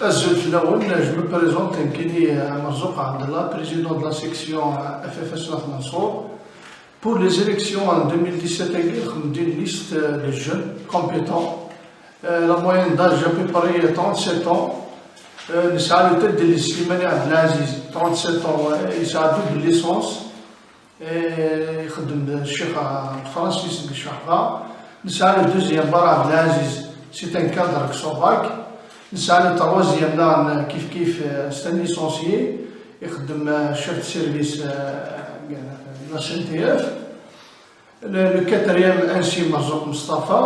Je me présente, Nkini Marzouk Abdallah, président de la section FFS Naf Mansour. Pour les élections en 2017, on a une liste de jeunes compétents. La moyenne d'âge à peu près 37 ans. Nous avons le tête de l'Islimani Abdelaziz, 37 ans, il a double licence. Il خدم الشيخ فرانسيس بالشحبة. نسأل الدوزيام برا Abdelaziz, c'est un cadre Xovac. نسأل التروازيام là كيف c'est un licencié. يخدم chef de service la CNTF. Le quatrième ainsi Marzouk Mustafa,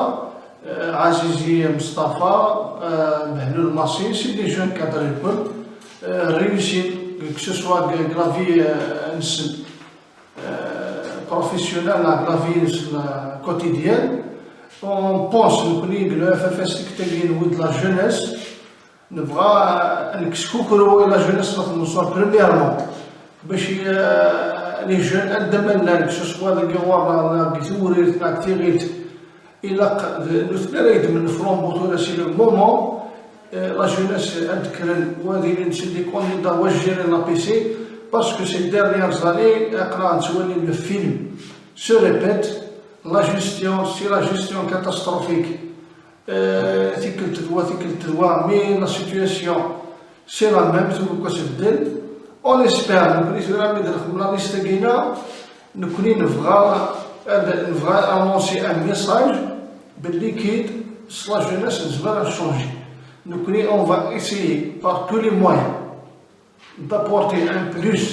Azizi Mustafa, Behloul Massi, c'est des jeunes cadres réussis, que ce soit de la vie professionnelle, la vie quotidienne. On pense que le FFS de la jeunesse ne va la jeunesse premièrement. Les jeunes, que ce soit des gens c'est le moment. La jeunesse parce que ces dernières années, le film se répète. La gestion, c'est la gestion catastrophique. Mais la situation, c'est la même. On espère que la liste Guinée nous va annoncer un message liquide sur la jeunesse va changer. On va essayer par tous les moyens d'apporter un plus.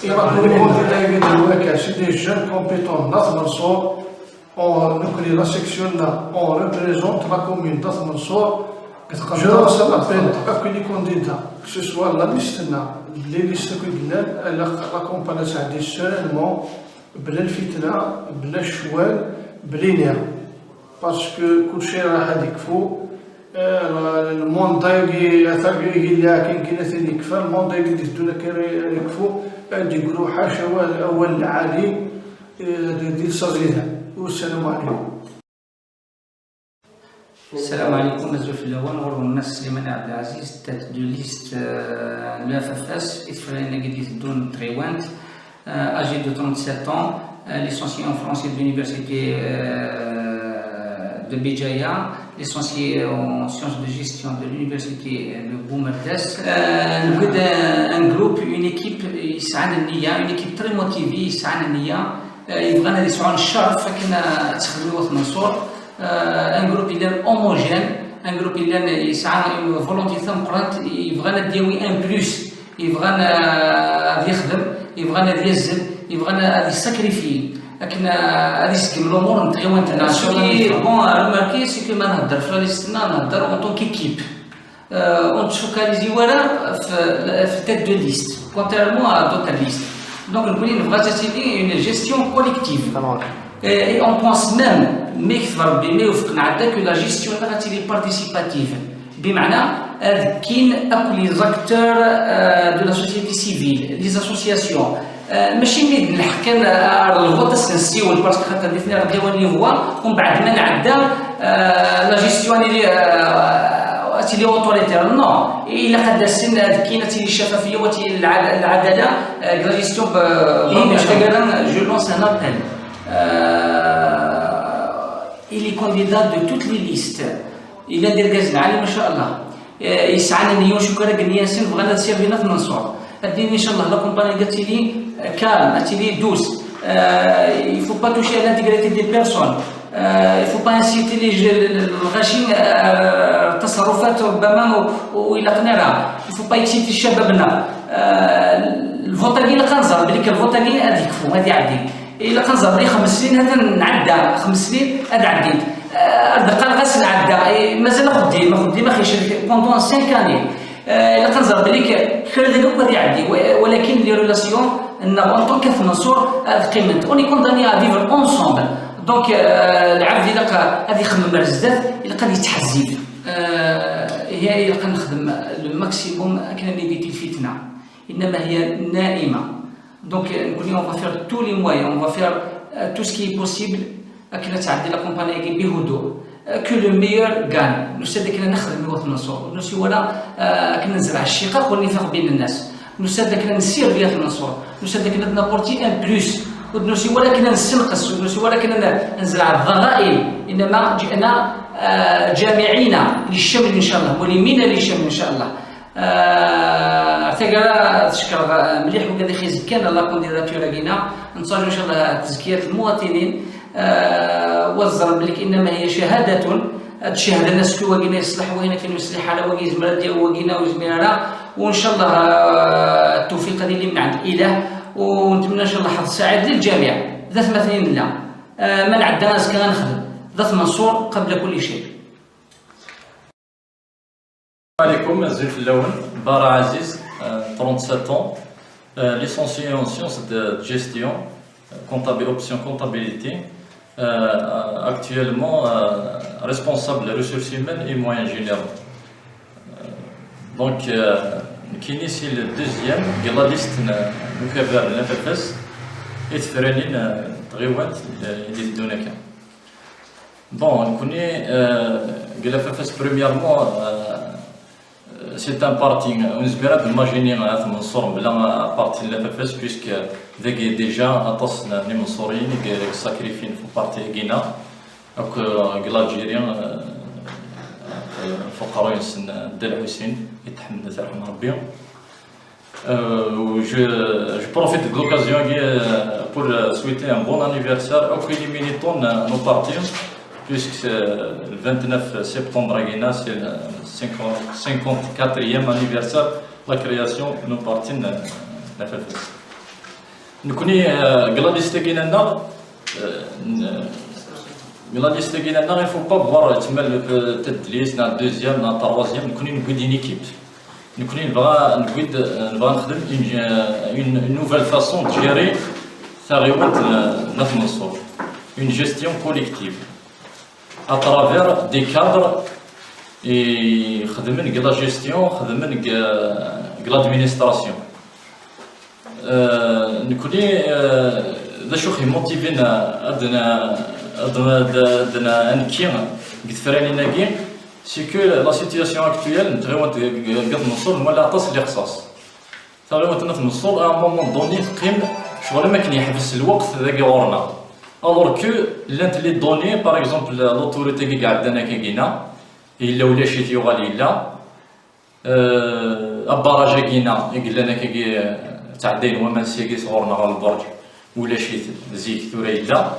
Et c'est des jeunes compétents d'Athmansour. La section là, on représente la commune d'Athmansour. Je lance un appel à tous les candidats, que ce soit la liste, les listes que nous avons, l'accompagner sereinement, bel fitna, bel chouel, bel parce que tout cher à hadikfou, le monde qui a le monde qui يقولوا حاشا أول العالي ديال صغيرها والسلام عليكم. السلام عليكم. الزوج الأول نورو الناس سليمان عبد العزيز tête de liste de la FFS Isfrana Guedis Doun Trewant, âgé de 37 ans, licencié en français de l'université de Béjaïa, licencié en sciences de gestion de l'université de Boumerdes. Un groupe, une équipe, une équipe très motivée, يبغانا يسعون الشرف كنا تخدموا في منصور. ان جروب اللي homogène, un groupe اللي يسعى فولونتي ثم قرات يبغانا ديوي ان بلوس, يبغانا يخدم, يبغانا يزل, يبغانا يساكريفي. لكن هذه سكيم الامور نتغيو انتنا شو كي بون رماركي سي كو ما نهضر في ليستنا نهضر اون طون كيكيب اون تفوكاليزي ورا في تيت دو ليست كونترالمون ا دوتر ليست. دونك نقول نبغى تسيدي اون جيستيون كوليكتيف. Et on pense même, mais que la gestion est participative. بمعنى كاين les acteurs de la société civile, les associations. ماشي اللي نحكي الفوت السنسيو باسكو خاطر الاثنين راه ديوان لي هو ومن بعد ما نعدى لا جيستيون اللي اوتوريتير نو الا قد السن كاينه الشفافيه والعداله لا جيستيون جو لونس ان ابل. Il est candidat de toutes les listes. Il a des gaz عالي ما شاء الله. يسعنا نيون شكرا قنياسين بغانا تسيرفينا في منصور. الدين ان شاء الله لا كومباني قالت لي كالم, قالت لي دوس. Il faut pas toucher à l'intégrité des personnes. Il faut pas inciter الغاشين التصرفات ربما والى قناعه. Il faut pas exciter شبابنا. الفوتاغين خنزر بليك الفوتاغين هذيك فو هذه عادي. إلا كنزر لي 5 سنين هذا نعدى 5 سنين هذا عديت دقال غاس نعدى مازال ما خيش بوندون 5 اني. إلا كنزر بليك كريدي دوك غادي يعدي ولكن لي ريلاسيون ان اون طون كيف منصور هذا قيمت اوني كونداني ا فيفر اونسومبل. دونك العبد الا غادي يخدم مع بزاف الا غادي يتحزب هي الا كنخدم لو ماكسيموم كنا نيفيتي الفتنه انما هي نائمه. Donc, on va faire tous les moyens, on va faire tout ce qui est possible. كنا تعدي لا كومباني بهدوء. que le meilleur gagne. نسد كنا نخدم الوطن المنصور، نسي ولا كنا نزرع الشقاق والنفاق بين الناس، نسد كنا نسير رياض المنصور، نسد كنا نابورتي ان بلوس، ونسي ولا كنا نسنقص، ونسي ولا كنا نزرع الضغائن، انما جئنا جامعين للشمل ان شاء الله ملمين للشمل ان شاء الله. ثقة تشكر مليح وكذا خيز كان لا كونديداتور لقينا نصاجو ان شاء الله تزكية المواطنين وزر بلك انما هي شهادة تشهد الناس كي وقينا يصلح وهنا كانوا يصلح على وقي زمرات ديال وقينا وزميلنا وان شاء الله التوفيق هذه اللي من عند الاله ونتمنى ان شاء الله حظ سعيد للجميع ذات مثلا لا من عندنا ناس كان نخدم ذات منصور قبل كل شيء. السلام عليكم زيد اللون بارا عزيز 37 ans licencié en sciences de gestion option comptabilité actuellement responsable des ressources humaines et moyens généraux donc qui initie le deuxième de la liste مكبر النفس يتفرنين تغيوات اللي يدونا كان bon نكوني قال فاس premièrement c'est un parti ونزبيرات imaginer هذا منصور بلا parti de la FFS puisque ذاك déjà أتصلنا لمنصورين قال ساكريفين في parti جينا أو كالجيريان فقراء السن الدلع حسين يتحمل رحمه ربي. Je profite de l'occasion pour souhaiter un bon anniversaire à tous les militants de nos partis puisque le 29 septembre c'est le 54e anniversaire de la création de nos partis de la FFS. Nous connaissons la liste qui est là. La liste qui est là, il ne faut pas voir la tête de liste, la deuxième, la troisième. Nous connaissons une équipe. Nous connaissons une nouvelle façon de gérer notre Mansour. Une gestion collective à travers des cadres et la gestion, l'administration. Nous connaissons ce qui motive c'est que la situation actuelle, à un moment donné, alors que les données, par exemple, l'autorité qui a il a شيء يغالي لا البراجة كينا يقول لنا كي تعدين وما نسيقي صغورنا على البرج ولا شيء زيك ثوري لا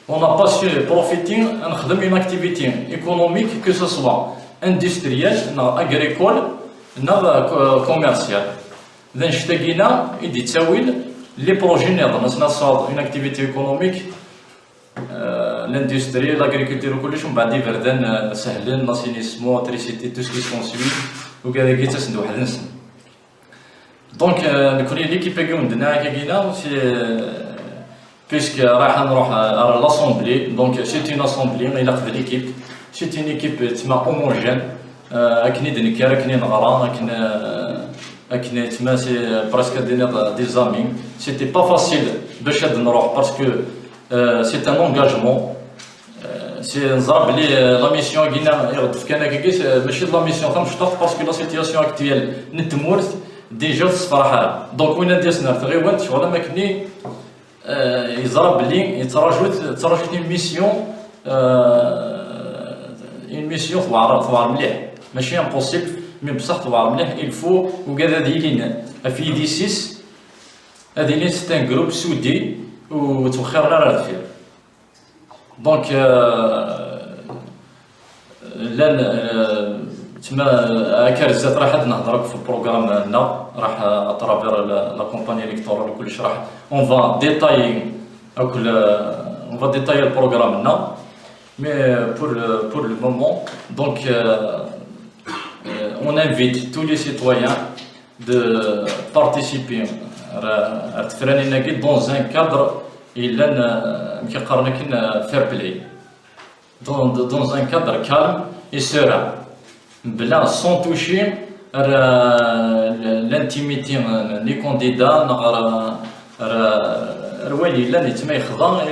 on n'a pas su profiter نخدم une activité économique que ce soit industrielle agricole commerciale إذا اشتقينا يدي تساويل les projets نصنع une activité économique l'industrie, l'agriculture, كلشهم بعد فردان سهلين l'assainissement, l'électricité, tout ce qui s'ensuit وكذا كي تسندو واحد النسم. دونك نكون ليكيب كي عندنا كاينه puisque راح نروح à l'assemblée donc c'est une assemblée il a fait l'équipe c'est une équipe تما homogène اكني دنكر اكني نغرا اكني تما سي presque des amis c'était pas facile باش نروح parce que c'est un engagement c'est la mission ماشي la mission parce que la situation actuelle نتمور déjà صراحه دونك وين نديسنا تغيوانت شغل ما كني يزرب لي يتراجعت une mission توعر مليح ماشي امبوسيبل مي بصح توعر مليح il faut وكذا ديلين في دي 6 هذه لي سي ان جروب سودي وتوخرنا راه الخير دونك لان تما هكا زاد راح نهضرك في البروغرام هنا راح اترافير لا كومباني الكترونيه كلش راح اون فا ديتاي اون فا ديتاي البروغرام هنا مي pour le moment donc on invite tous les citoyens de participer dans un cadre fair play, dans un cadre calme et serein, sans toucher l'intimité des candidats,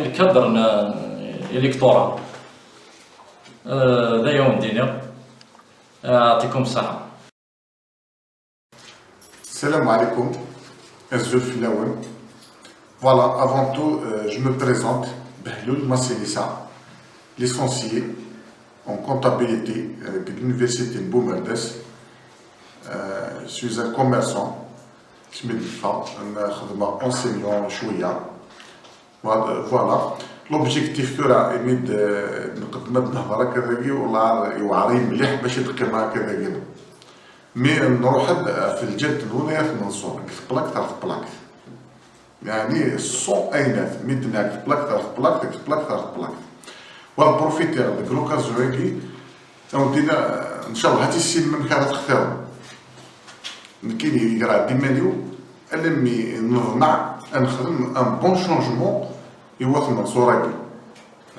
le cadre électoral. دايما ندينا يعطيكم الصحة. Salam alaikum, Azul Filaouen. Voilà, avant tout, je me présente, Behloul Masselissa, licencié en comptabilité de l'université de Boumerdes. Je suis un commerçant, je me dis un enseignant chouïa. Voilà, l'objectif est de نقدم النهضة كذا والله يوعري مليح باش يتقيمها كذا. مي نروح في الجد الولاية في منصور بلاك تعرف بلاك يعني الصون اينات ميدناك بلاك تعرف بلاك والبروفيتير ديك لوكازيون ودينا ان شاء الله هاتي السين من كانت تختاروا كاين يقرا ديمانيو المي نضمع نخدم ان بون شونجمون يوا في منصور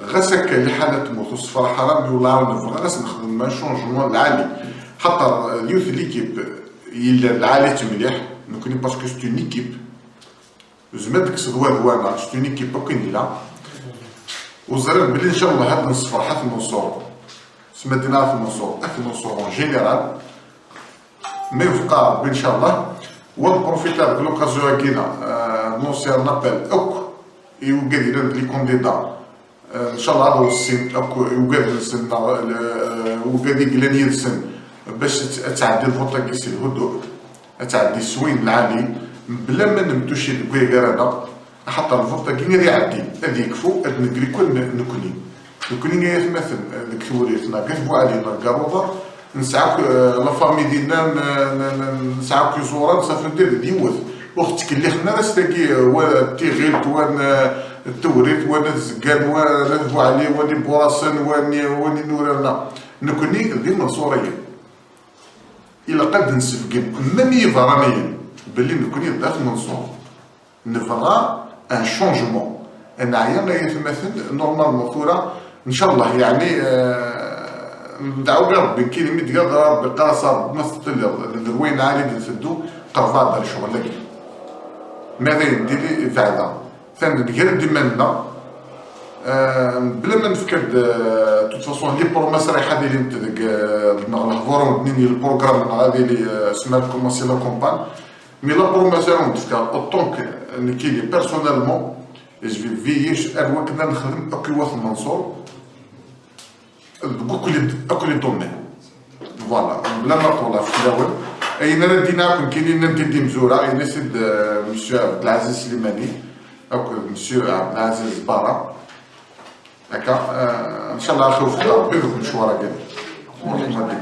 غاسك اللي حالة موت الصفر حرام يولار نفغ غاس نخدم ان شونجمون العالي حتى اليوث ليكيب العالي مليح نكوني باسكو سيت اون ايكيب زعما ديك الصدوه سيت اون ايكيب كاين لا وزرب بلي ان شاء الله هاد الصفر حتى المنصور سما دينا في المنصور اون جينيرال مي وفقا ان شاء الله والبروفيتار دو لوكازيون كينا نوصي ان ابل اوك يوقع لي كونديدا ان شاء الله هذا السن اوك يوقع السن وقا ديك لانيه السن باش تعدي الفوطه كيسي الهدوء تعدي السوين العالي بلا ما نمتوشي لكويكار هذا حتى الفوطه كي غادي يعدي هذه يكفو هاد نكري كل نكوني غير مثلا ديك ثوريتنا كنفو علينا الكاروطه نسعاو لا فامي ديالنا نسعاو كيزورا نسافر ندير ديوث وقت اللي خنا راس تاكي تيغيلت وانا التوريت وانا الزكان وانا نذبو عليه واني بوراسن واني نورنا نكوني دي منصوريه إلا قد نسفقين ميم فرانيين باللي نكوني داخل منصور نفرا ان شونجمون انا عيان يتمثل نورمالمون ثورة ان شاء الله يعني ندعو ربي كاين ميت قال ربي قاصر مثل الروين عالي نسدو قرفات دار شغل لك ماذا يديري فعلا ثاني غير ديمالنا بلا ما نفكر توت فاصون لي بروميس رايحه ديالي انت ديك نهضروا دنيني البروغرام هذه اللي سمات كومونسي لا كومبان مي لا بروميس راهم نفكر اوطونك كاين بيرسونيلمون جو فييش الوقت نخدم اكوا في المنصور بكل دومين فوالا بلا ما نطول في الاول اين رديناكم كاينين ندي مزوره اين سيد مسيو عبد العزيز سليماني او مسيو عبد العزيز بارا هكا ان شاء الله نشوف ربي في المشوار كاين